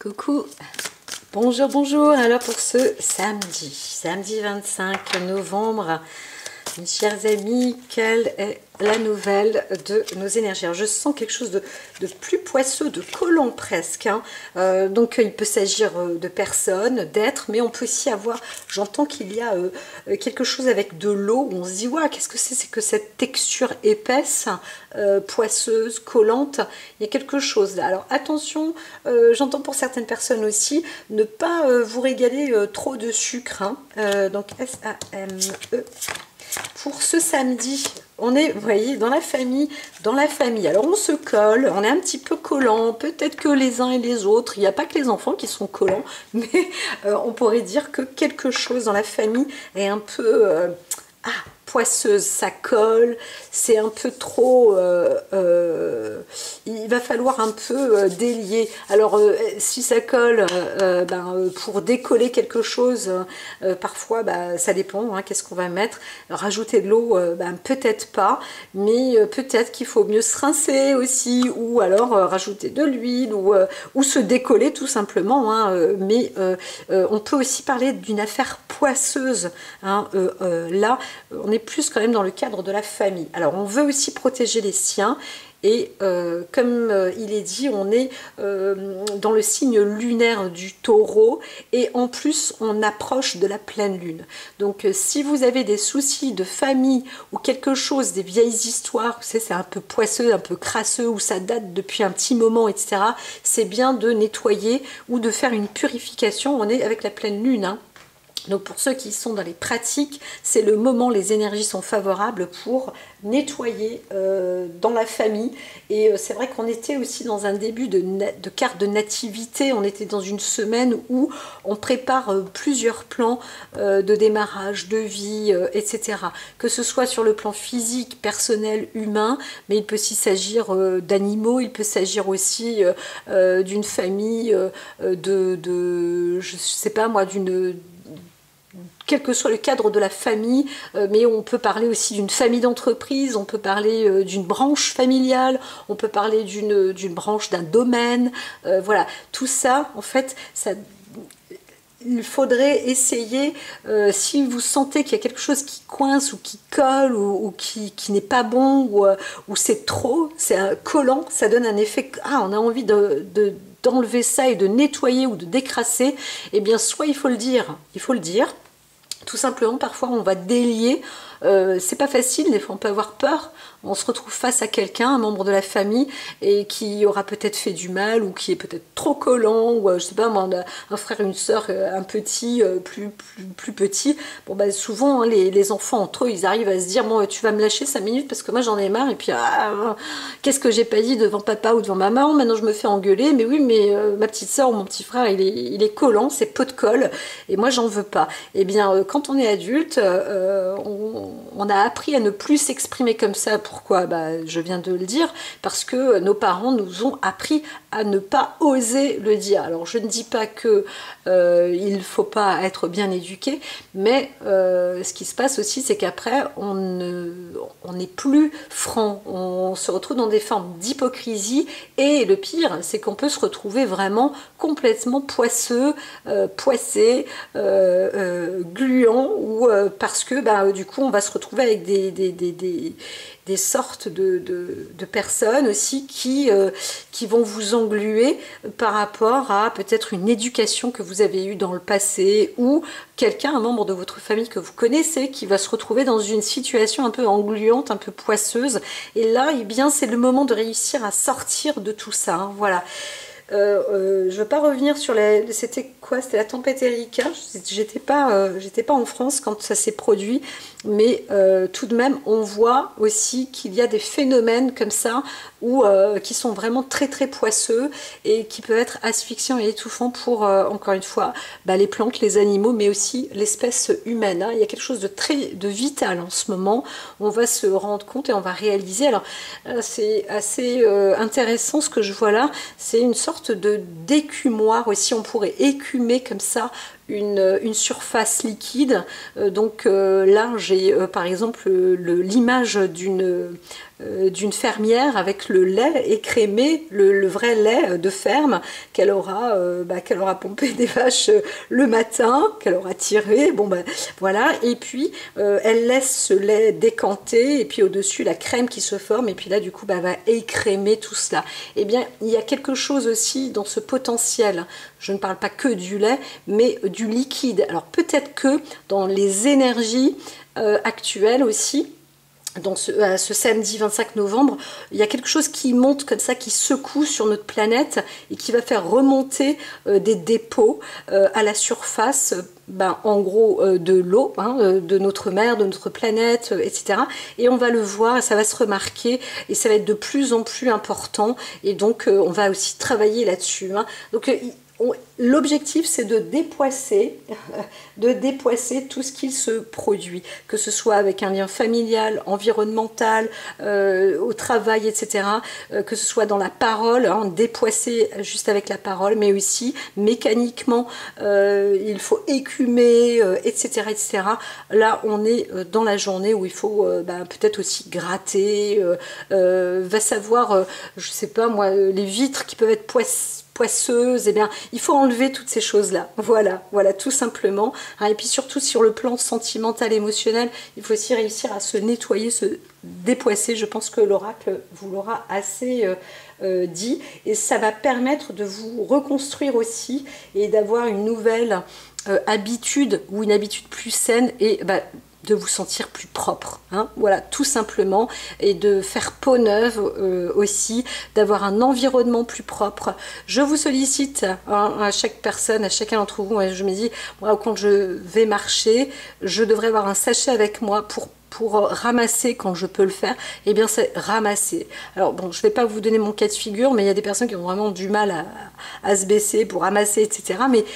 Coucou, bonjour, bonjour. Alors pour ce samedi 25 novembre, mes chers amis, quelle est la nouvelle de nos énergies? Alors je sens quelque chose de plus poisseux, de collant presque, hein. Donc il peut s'agir de personnes, d'êtres, mais on peut aussi avoir, j'entends qu'il y a quelque chose avec de l'eau, où on se dit, ouais, qu'est-ce que c'est que cette texture épaisse, poisseuse, collante, il y a quelque chose là. Alors attention, j'entends pour certaines personnes aussi, ne pas vous régaler trop de sucre, hein. Donc S-A-M-E. Pour ce samedi, on est, vous voyez, dans la famille. Alors on se colle, on est un petit peu collant, peut-être que les uns et les autres, il n'y a pas que les enfants qui sont collants, mais on pourrait dire que quelque chose dans la famille est un peu poisseuse, ça colle, c'est un peu trop, il va falloir un peu délier. Alors si ça colle, pour décoller quelque chose, parfois ça dépend, hein, qu'est-ce qu'on va mettre. Rajouter de l'eau, peut-être pas, mais peut-être qu'il faut mieux se rincer aussi, ou alors rajouter de l'huile, ou se décoller tout simplement, hein, mais on peut aussi parler d'une affaire poisseuse, hein, là on est plus quand même dans le cadre de la famille. Alors on veut aussi protéger les siens, et comme il est dit, on est dans le signe lunaire du taureau, et en plus on approche de la pleine lune. Donc si vous avez des soucis de famille ou quelque chose, des vieilles histoires, vous savez, c'est un peu poisseux, un peu crasseux, ou ça date depuis un petit moment, etc., c'est bien de nettoyer ou de faire une purification. On est avec la pleine lune, hein. Donc pour ceux qui sont dans les pratiques, c'est le moment, les énergies sont favorables pour nettoyer dans la famille. Et c'est vrai qu'on était aussi dans un début de carte de nativité, on était dans une semaine où on prépare plusieurs plans de démarrage, de vie, etc. Que ce soit sur le plan physique, personnel, humain, mais il peut aussi s'agir d'animaux, il peut s'agir aussi d'une famille, je sais pas moi, quel que soit le cadre de la famille, mais on peut parler aussi d'une famille d'entreprise, on peut parler d'une branche familiale, on peut parler d'une branche d'un domaine, voilà, tout ça, en fait, il faudrait essayer, si vous sentez qu'il y a quelque chose qui coince ou qui colle ou qui n'est pas bon, ou c'est trop, c'est un collant, ça donne un effet, on a envie d'enlever ça et de nettoyer ou de décrasser, eh bien soit il faut le dire, tout simplement. Parfois on va délier, c'est pas facile, des fois on peut avoir peur, on se retrouve face à quelqu'un, un membre de la famille, et qui aura peut-être fait du mal, ou qui est peut-être trop collant, ou je sais pas, moi, on a un frère, une soeur, un petit, plus petit. Bon souvent, hein, les enfants entre eux, ils arrivent à se dire, bon, tu vas me lâcher 5 minutes parce que moi j'en ai marre, et puis qu'est-ce que j'ai pas dit devant papa ou devant maman, maintenant je me fais engueuler, mais oui, mais ma petite soeur ou mon petit frère, il est collant, c'est pot de colle, et moi j'en veux pas. Eh bien quand on est adulte, on a appris à ne plus s'exprimer comme ça. Pourquoi? Je viens de le dire, parce que nos parents nous ont appris à ne pas oser le dire. Alors je ne dis pas que il ne faut pas être bien éduqué, mais ce qui se passe aussi, c'est qu'après on n'est plus franc, on se retrouve dans des formes d'hypocrisie, et le pire, c'est qu'on peut se retrouver vraiment complètement poisseux, poissé, gluant, ou parce que du coup on va se retrouver avec des sortes de personnes aussi qui vont vous engluer par rapport à peut-être une éducation que vous avez eue dans le passé, ou quelqu'un, un membre de votre famille que vous connaissez, qui va se retrouver dans une situation un peu engluante, un peu poisseuse. Et là, eh bien, c'est le moment de réussir à sortir de tout ça, hein, voilà. Je ne veux pas revenir sur c'était quoi? C'était la tempête Erika. J'étais pas en France quand ça s'est produit, mais tout de même on voit aussi qu'il y a des phénomènes comme ça qui sont vraiment très très poisseux, et qui peuvent être asphyxiants et étouffants pour encore une fois les plantes, les animaux, mais aussi l'espèce humaine, hein. Il y a quelque chose de vital en ce moment. On va se rendre compte et on va réaliser. Alors c'est assez intéressant ce que je vois là. C'est une sorte d'écumoire aussi. On pourrait écumer comme ça une surface liquide. Donc là, j'ai par exemple l'image d'une fermière avec le lait écrémé, le vrai lait de ferme qu'elle aura pompé des vaches le matin, qu'elle aura tiré, bon ben voilà, et puis elle laisse ce lait décanter, et puis au-dessus la crème qui se forme, et puis là du coup elle va écrémer tout cela. Eh bien il y a quelque chose aussi dans ce potentiel, je ne parle pas que du lait, mais du liquide. Alors peut-être que dans les énergies actuelles aussi, dans ce samedi 25 novembre, il y a quelque chose qui monte comme ça, qui secoue sur notre planète et qui va faire remonter des dépôts à la surface, en gros de l'eau, de notre mer, de notre planète, etc. Et on va le voir, ça va se remarquer et ça va être de plus en plus important. Et donc on va aussi travailler là-dessus. Donc l'objectif, c'est de dépoisser tout ce qui se produit, que ce soit avec un lien familial, environnemental, au travail, etc., que ce soit dans la parole, dépoisser juste avec la parole, mais aussi mécaniquement, il faut écumer, etc., etc. Là, on est dans la journée où il faut peut-être aussi gratter, va savoir, je sais pas moi, les vitres qui peuvent être poisseuse, eh bien, il faut enlever toutes ces choses-là. Voilà, tout simplement. Et puis surtout sur le plan sentimental, émotionnel, il faut aussi réussir à se nettoyer, se dépoisser. Je pense que l'oracle vous l'aura assez dit. Et ça va permettre de vous reconstruire aussi et d'avoir une nouvelle habitude ou une habitude plus saine et de vous sentir plus propre, voilà, tout simplement, et de faire peau neuve aussi, d'avoir un environnement plus propre. Je vous sollicite, à chaque personne, à chacun d'entre vous, je me dis, moi, quand je vais marcher, je devrais avoir un sachet avec moi pour ramasser quand je peux le faire. Eh bien, c'est ramasser. Alors bon, je ne vais pas vous donner mon cas de figure, mais il y a des personnes qui ont vraiment du mal à se baisser pour ramasser, etc. Mais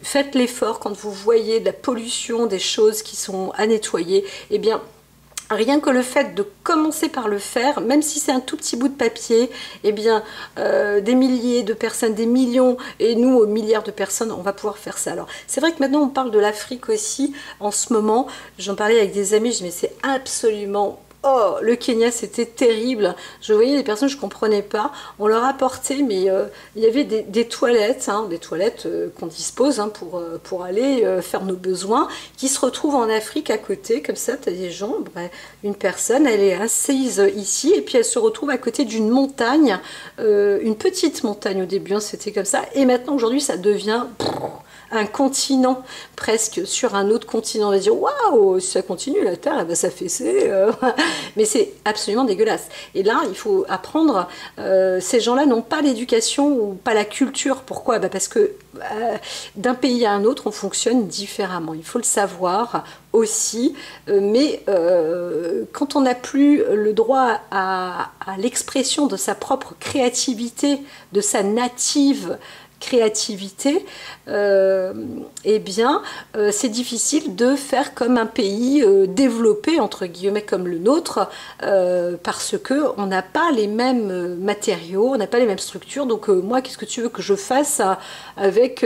faites l'effort quand vous voyez de la pollution, des choses qui sont à nettoyer, eh bien, rien que le fait de commencer par le faire, même si c'est un tout petit bout de papier, eh bien, des milliers de personnes, des millions, et nous, milliards de personnes, on va pouvoir faire ça. Alors, c'est vrai que maintenant, on parle de l'Afrique aussi, en ce moment. J'en parlais avec des amis, je me disais, c'est absolument... Oh, le Kenya, c'était terrible. Je voyais des personnes que je ne comprenais pas. On leur apportait, mais il y avait des toilettes, qu'on dispose pour aller faire nos besoins, qui se retrouvent en Afrique à côté, comme ça, tu as des gens, une personne, elle est assise ici, et puis elle se retrouve à côté d'une montagne, une petite montagne au début, c'était comme ça, et maintenant, aujourd'hui, ça devient... un continent, presque sur un autre continent. On va dire, waouh, si ça continue, la Terre, elle va s'affaisser. Mais c'est absolument dégueulasse. Et là, il faut apprendre, ces gens-là n'ont pas l'éducation ou pas la culture. Pourquoi? Parce que d'un pays à un autre, on fonctionne différemment. Il faut le savoir aussi. Mais quand on n'a plus le droit à l'expression de sa propre créativité, de sa native créativité, eh bien c'est difficile de faire comme un pays développé entre guillemets comme le nôtre, parce que on n'a pas les mêmes matériaux, on n'a pas les mêmes structures. Donc moi, qu'est-ce que tu veux que je fasse avec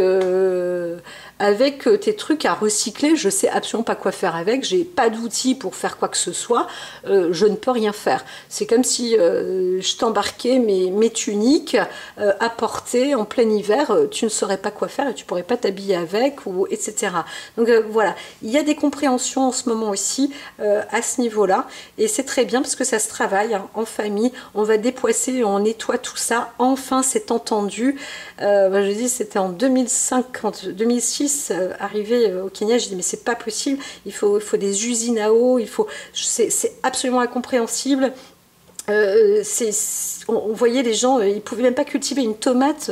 tes trucs à recycler? Je sais absolument pas quoi faire avec, j'ai pas d'outils pour faire quoi que ce soit, je ne peux rien faire. C'est comme si je t'embarquais mes tuniques à porter en plein hiver, tu ne saurais pas quoi faire et tu pourrais pas t'habiller avec, ou etc. Donc voilà, il y a des compréhensions en ce moment aussi à ce niveau-là, et c'est très bien parce que ça se travaille en famille. On va dépoisser, on nettoie tout ça. Enfin, c'est entendu. Je dis, c'était en 2006, arrivé au Kenya, je dis mais c'est pas possible. Il faut des usines à eau. C'est absolument incompréhensible. On voyait les gens, ils pouvaient même pas cultiver une tomate.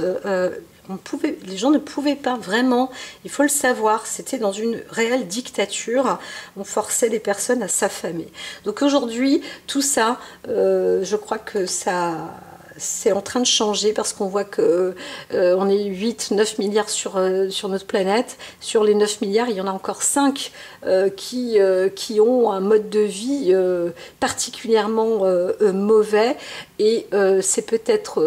Les gens ne pouvaient pas, vraiment, il faut le savoir, c'était dans une réelle dictature, on forçait les personnes à s'affamer. Donc aujourd'hui, tout ça, je crois que ça c'est en train de changer parce qu'on voit que on est 8-9 milliards sur notre planète. Sur les 9 milliards, il y en a encore 5 qui ont un mode de vie particulièrement mauvais, et c'est peut-être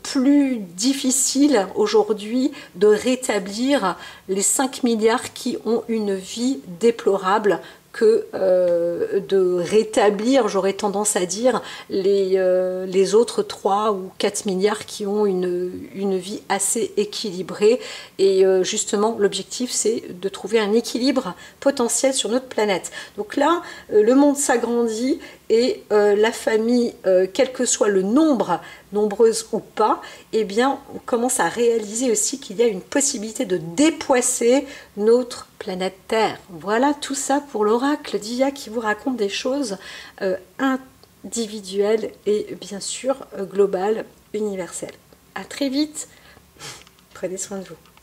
plus difficile aujourd'hui de rétablir les 5 milliards qui ont une vie déplorable que de rétablir, j'aurais tendance à dire, les autres 3 ou 4 milliards qui ont une vie assez équilibrée. Et justement, l'objectif, c'est de trouver un équilibre potentiel sur notre planète. Donc là, le monde s'agrandit, et la famille, quel que soit le nombre, nombreuse ou pas, eh bien, on commence à réaliser aussi qu'il y a une possibilité de dépoisser notre planète Terre. Voilà tout ça pour l'oracle d'Ia qui vous raconte des choses individuelles et bien sûr globales, universelles. À très vite, prenez soin de vous.